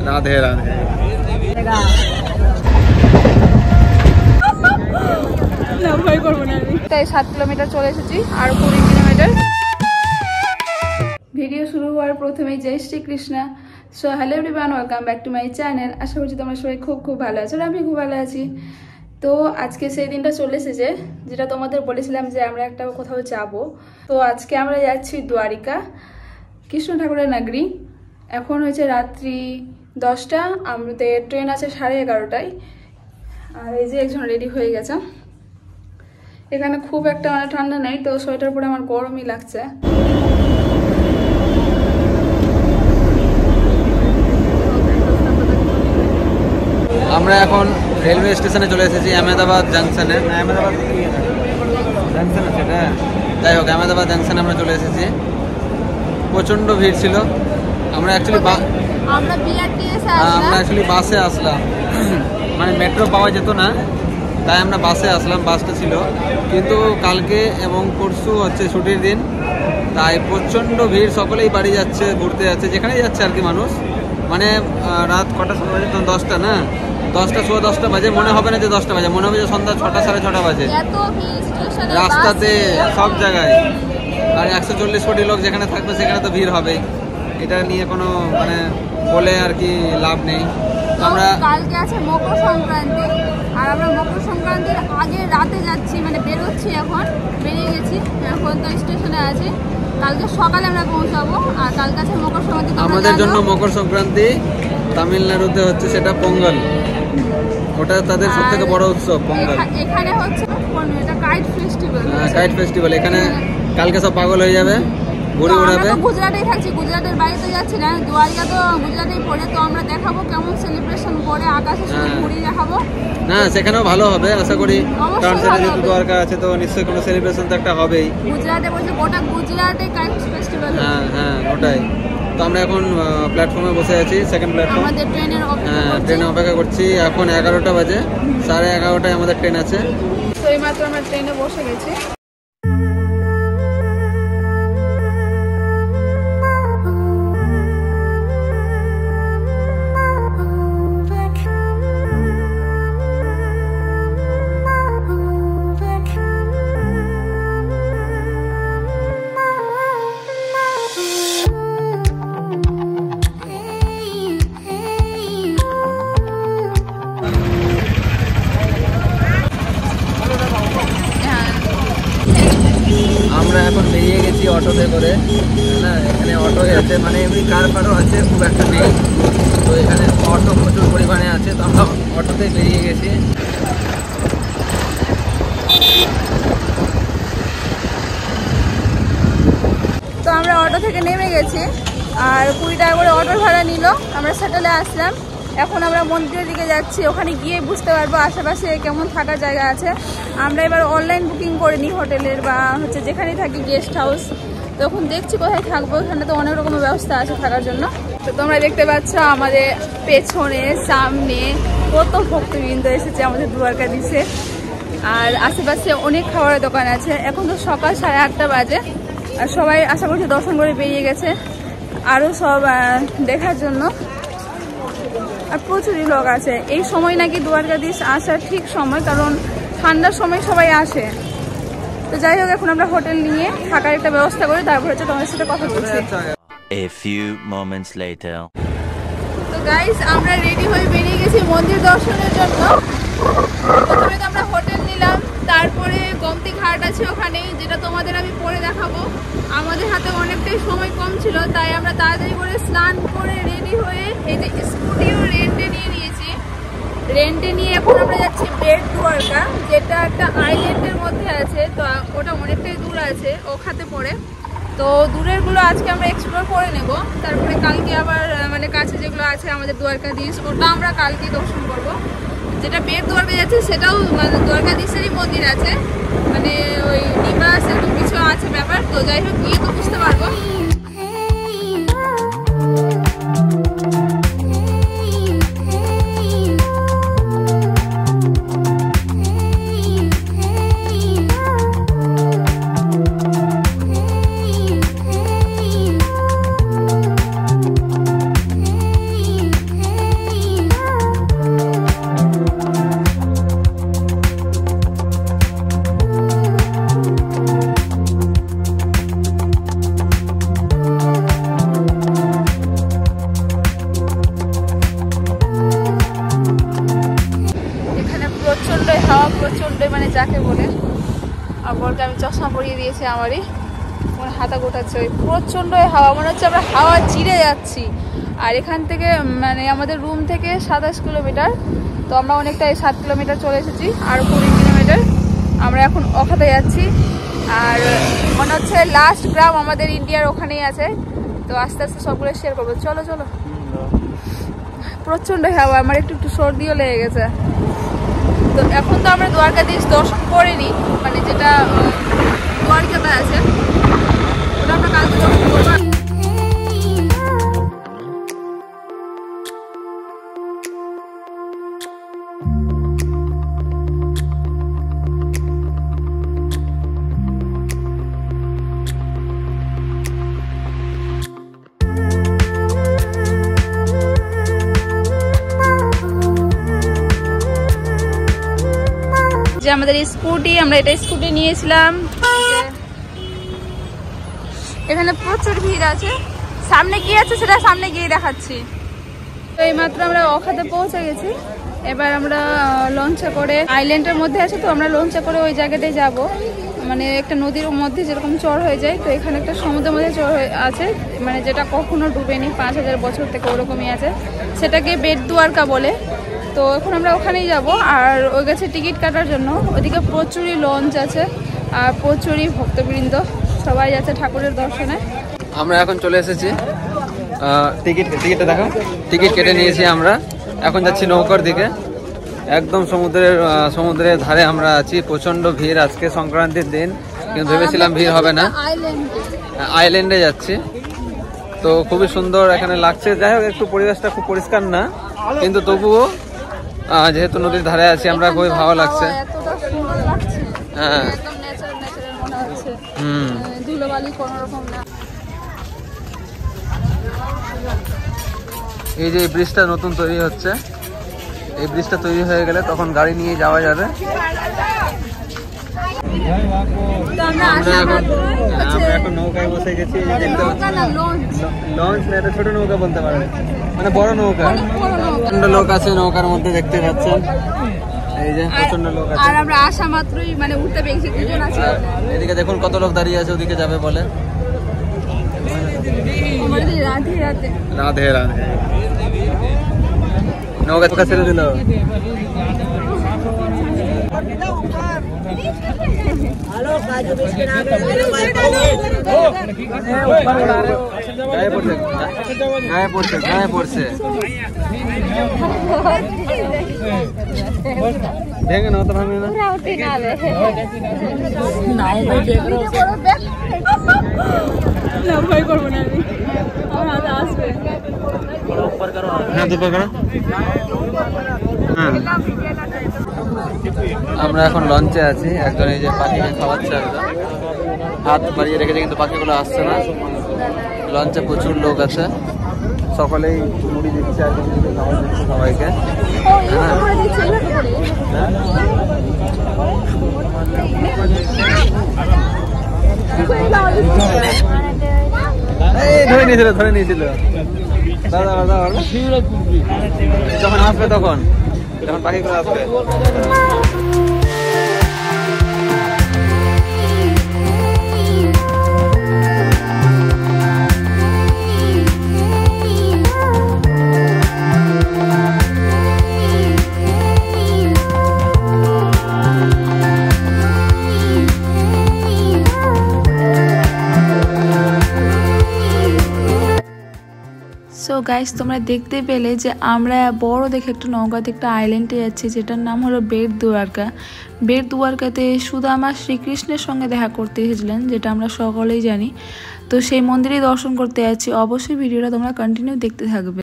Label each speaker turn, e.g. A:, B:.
A: Radhe Radhe.
B: 7 kilometre চলে এসেছি, আর 20 kilometre. Video শুরু হওয়ার প্রথমেই জয় Shrikrishna. So hello everyone, welcome back to my channel. আশা করছি তোমরা সবাই খুব ভালো আছো, আর আমি খুব ভালো আছি। তো আজকে সেই দিনটা চলে এসেছে যেটা তোমাদের বলেছিলাম যে আমরা একটা কোথাও যাব। তো আজকে আমরা যাচ্ছি দ্বারিকা, কৃষ্ণ ঠাকুরের নগরী। এখন হয়েছে রাত্রি 10টা, আমাদের ট্রেন আছে 11:30টায়। আর এই যে একজন রেডি হয়ে গেছে। এখানে খুব একটা মানে ঠান্ডা নেই, তো সোয়েটার পরে আমার গরমই লাগছে।
A: আমরা এখন রেলওয়ে স্টেশনে চলে এসেছি, আহমেদাবাদ জাংশনে। আহমেদাবাদ জাংশন আছে এটা, যাই হোক আহমেদাবাদ জাংশনে আমরা চলে এসেছি। প্রচণ্ড ভিড় ছিল। আমরা অ্যাকচুয়ালি বাসে আসলাম, মানে মেট্রো পাওয়া যেত না, তাই আমরা বাসে আসলাম। বাসটা ছিল, কিন্তু কালকে এবং পরশু হচ্ছে ছুটির দিন, তাই প্রচণ্ড ভিড়। সকলেই বাড়ি যাচ্ছে, ঘুরতে যাচ্ছে, যেখানেই যাচ্ছে আর কি মানুষ। মানে রাত কটার সময় বাজে? 10টা না, 10টা 10:15 বাজে। মনে হবে না যে 10টা বাজে, মনে হবে যে সন্ধ্যা 6টা 6:30 বাজে। রাস্তাতে সব জায়গায়, আর 140 কোটি লোক যেখানে থাকবে সেখানে তো ভিড় হবে। এটা নিয়ে কোনো মানে বলে আর কি লাভ নেই।
B: আমরা কালকে আছে মকর সংক্রান্তি, আর আমরা মকর সংক্রান্তির আগে রাতে যাচ্ছি, মানে বেরোচ্ছি। এখন বেরিয়ে গেছি, এখন তো স্টেশনে আছি। কালকে সকালে আমরা পৌঁছাবো। আর কালকে আছে মকর সংক্রান্তি।
A: আমাদের জন্য মকর সংক্রান্তি তামিলনাড়ুতে হচ্ছে সেটা পোঙ্গল, ওটা তাদের সবথেকে বড় উৎসব পোঙ্গল।
B: এখানে হচ্ছে কাইট ফেস্টিভ্যাল।
A: কাইট ফেস্টিভ্যাল এখানে কালকে সব পাগল হয়ে যাবে, ঘুরে উড়াবে।
B: গুজরাটেই থাকছি, গুজরাটের বাড়িতে যাচ্ছি না, দ্বারিকা তো গুজরাটেই পড়ে। তো আমরা দেখাবো কেমন সেলিব্রেশন করে, আকাশে শুধু ঘুরিয়ে দেখাবো।
A: না, সেখানেও ভালো হবে আশা করি, কারণ সেটা যেহেতু দ্বারকা আছে তো নিশ্চয়ই কোনো সেলিব্রেশন তো একটা হবেই।
B: গুজরাটে বলছে গোটা গুজরাটে কাইট ফেস্টিভ্যাল।
A: হ্যাঁ ওটাই। তো আমরা এখন প্ল্যাটফর্মে বসে আছি, সেকেন্ড প্ল্যাটফর্ম।
B: আমাদের
A: ট্রেনে অপেক্ষা করছি। এখন 11টা বাজে, 11:30টায় আমাদের ট্রেন আছে।
B: তো এইমাত্র আমরা ট্রেনে বসে গেছি।
A: আমরা এখন বেরিয়ে গেছি অটোতে করে। না, এখানে অটো আছে, মানে এমনি কার ফারও আছে, খুব একটা নেই। তো এখানে অটো প্রচুর পরিমাণে আছে, তো আমরা অটোতে বেরিয়ে গেছি।
B: তো আমরা অটো থেকে নেমে গেছি, আর 20 টাকা করে অটোর ভাড়া নিল। আমরা সেটেলে আসলাম। এখন আমরা মন্দিরের দিকে যাচ্ছি, ওখানে গিয়ে বুঝতে পারবো আশেপাশে কেমন থাকার জায়গা আছে। আমরা এবার অনলাইন বুকিং করে নিই হোটেলের, বা হচ্ছে যেখানেই থাকি গেস্ট হাউস। তখন দেখছি কোথায় থাকবো, এখানে তো অনেক রকমের ব্যবস্থা আছে থাকার জন্য। তো তোমরা দেখতে পাচ্ছ আমাদের পেছনে সামনে কত ভক্তবৃন্দ এসেছে আমাদের দ্বারকাধীশে। আর আশেপাশে অনেক খাবারের দোকান আছে। এখন তো সকাল 8:30 বাজে, আর সবাই আশা করছি দর্শন করে বেরিয়ে গেছে আরও সব দেখার জন্য। আর প্রচুরই লোক আছে। এই সময় নাকি দ্বারকাধীশ আসার ঠিক সময়, কারণ ঠান্ডার সময় সবাই আসে। তো যাই হোক, এখন আমরা হোটেল নিয়ে থাকার একটা ব্যবস্থা করি, তারপর হচ্ছে তোমাদের সাথে কথা বলছি।
C: A few moments later.
B: তো গাইস, আমরা রেডি হয়ে বেরিয়ে গেছি মন্দির দর্শনের জন্য। প্রথমে তো আমরা হোটেল নিলাম, তারপরে গোমতী ঘাট আছে ওখানে, যেটা তোমাদের আমি পরে দেখাবো। আমাদের হাতে অনেকটাই সময় কম ছিল, তাই আমরা তাড়াতাড়ি করে স্নান করে রেডি হয়ে এই যে স্কুটিও রেন্টে নিয়ে নিয়েছি। রেন্টে নিয়ে এখন আমরা যাচ্ছি বেট দ্বারকা, যেটা একটা আইল্যান্ডের মধ্যে আছে। তো ওটা অনেকটাই দূর আছে, ওখানে পড়ে। তো দূরেরগুলো আজকে আমরা এক্সপ্লোর করে নেব, তারপরে কালকে আবার মানে কাছে যেগুলো আছে আমাদের দ্বারকাধীশ, ওটা আমরা কালকে দর্শন করব। যেটা বেট দ্বারকা যাচ্ছে সেটাও মানে দ্বারকাধীশেরই মন্দির আছে, মানে ওই নিবাস একটু কিছু আছে ব্যাপার। তো যাই হোক, গিয়ে তো বুঝতে পারবো। চশমা পরিয়ে দিয়েছে আমারই, আমার হাতা গোটাচ্ছে। প্রচণ্ড হাওয়া, মনে হচ্ছে আমরা হাওয়া চিরে যাচ্ছি। আর এখান থেকে মানে আমাদের রুম থেকে 27 কিলোমিটার, তো আমরা অনেকটাই 7 কিলোমিটার চলে এসেছি, আর 20 কিলোমিটার। আমরা এখন অখাতে যাচ্ছি, আর মনে হচ্ছে লাস্ট গ্রাম আমাদের ইন্ডিয়ার ওখানেই আছে। তো আস্তে আস্তে সবগুলো শেয়ার করবো। চলো চলো। প্রচণ্ড হাওয়া, আমার একটু সর্দিও লেগে গেছে। তো এখন তো আমরা দ্বারকাধীশ দর্শন করিনি, মানে যেটা দ্বারকাতে আছে ওটা আমরা কালকে দর্শন করবো। যে আমাদের স্কুটি, আমরা এটা স্কুটি নিয়েছিলাম। এখানে প্রচুর ভিড় আছে, সামনে কি আছে সেটা সামনে গিয়ে দেখাচ্ছি। তো এইমাত্র আমরা অখাতে পৌঁছে গেছি। এবার আমরা লঞ্চে করে, আইল্যান্ডের মধ্যে আছে তো আমরা লঞ্চে করে ওই জায়গাটায় যাব। মানে একটা নদীর মধ্যে যেরকম চর হয়ে যায়, তো এখানে একটা সমুদ্রের মধ্যে চর আছে, মানে যেটা কখনো ডুবেনি, 5000 বছর থেকে ওরকমই আছে, সেটাকে বেট দ্বারকা বলে। তো এখন আমরা ওখানেই যাব। আর ওই কাছে টিকিট কাটার জন্য ওইদিকে প্রচুরই লঞ্চ আছে, আর প্রচুরই ভক্তবৃন্দ সবাই যাচ্ছে ঠাকুরের দর্শনে।
A: আমরা এখন চলে এসেছি, টিকিটটা দেখো, টিকিট কেটে নিয়েছি আমরা। এখন যাচ্ছি নৌকার দিকে, একদম সমুদ্রের ধারে আমরা আছি। প্রচন্ড ভিড়, আজকে সংক্রান্তির দিন, কিন্তু ভেবেছিলাম ভিড় হবে না। আইল্যান্ডে যাচ্ছি, তো খুবই সুন্দর এখানে লাগছে। যাই হোক, একটু পরিবেশটা খুব পরিষ্কার না, কিন্তু তবুও যেহেতু নদীর ধারে আছি আমরা, খুবই ভালো লাগছে। হ্যাঁ, এই যে ব্রিজটা নতুন তৈরি হচ্ছে, এই ব্রিজটা তৈরি হয়ে গেলে তখন গাড়ি নিয়ে যাওয়া যাবে। আমরা এখন নৌকায় বসে গেছি। লঞ্চ না, এটা ছোট নৌকা বলতে পারবে, মানে বড় নৌকা। প্রচন্ড লোক আছে নৌকার মধ্যে, দেখতে পাচ্ছেন। এই যে প্রচন্ড লোক আছে,
B: আর আমরা আসা মাত্রই মানে উঠতে পেরেছি, দুজন আছে।
A: এদিকে দেখুন কত লোক দাঁড়িয়ে আছে, ওদিকে যাবে বলে। রাধে রাধে। নৌকা ছেড়ে দিল। গায়ে পড়ছে ভেঙে না, তো ভাঙে না।
B: ভয় করবো না আমি, আমার হাতে আসবে।
A: আমরা এখন লঞ্চে আছি, একজন এই যে পাখিকে খাওয়াচ্ছে, একজন হাত বাড়িয়ে রেখেছে, কিন্তু পাখিগুলো আসছে না। লঞ্চে প্রচুর লোক আছে, সকলেই মুড়ি দিচ্ছে আর সবাইকে। ধরে নিয়েছিল দাদা যখন আসবে, যখন পাখিগুলো আসবে।
D: সো গাইস, তোমরা দেখতে পেলে যে আমরা বড় দেখে একটা নৌকাতে একটা আইল্যান্ডে যাচ্ছি, যেটার নাম হলো বেট দ্বারকা। বেট দ্বারকাতে সুদামা শ্রীকৃষ্ণের সঙ্গে দেখা করতে এসেছিলেন, যেটা আমরা সকলেই জানি। তো সেই মন্দিরেই দর্শন করতে যাচ্ছি। অবশ্যই ভিডিওটা তোমরা কন্টিনিউ দেখতে থাকবে।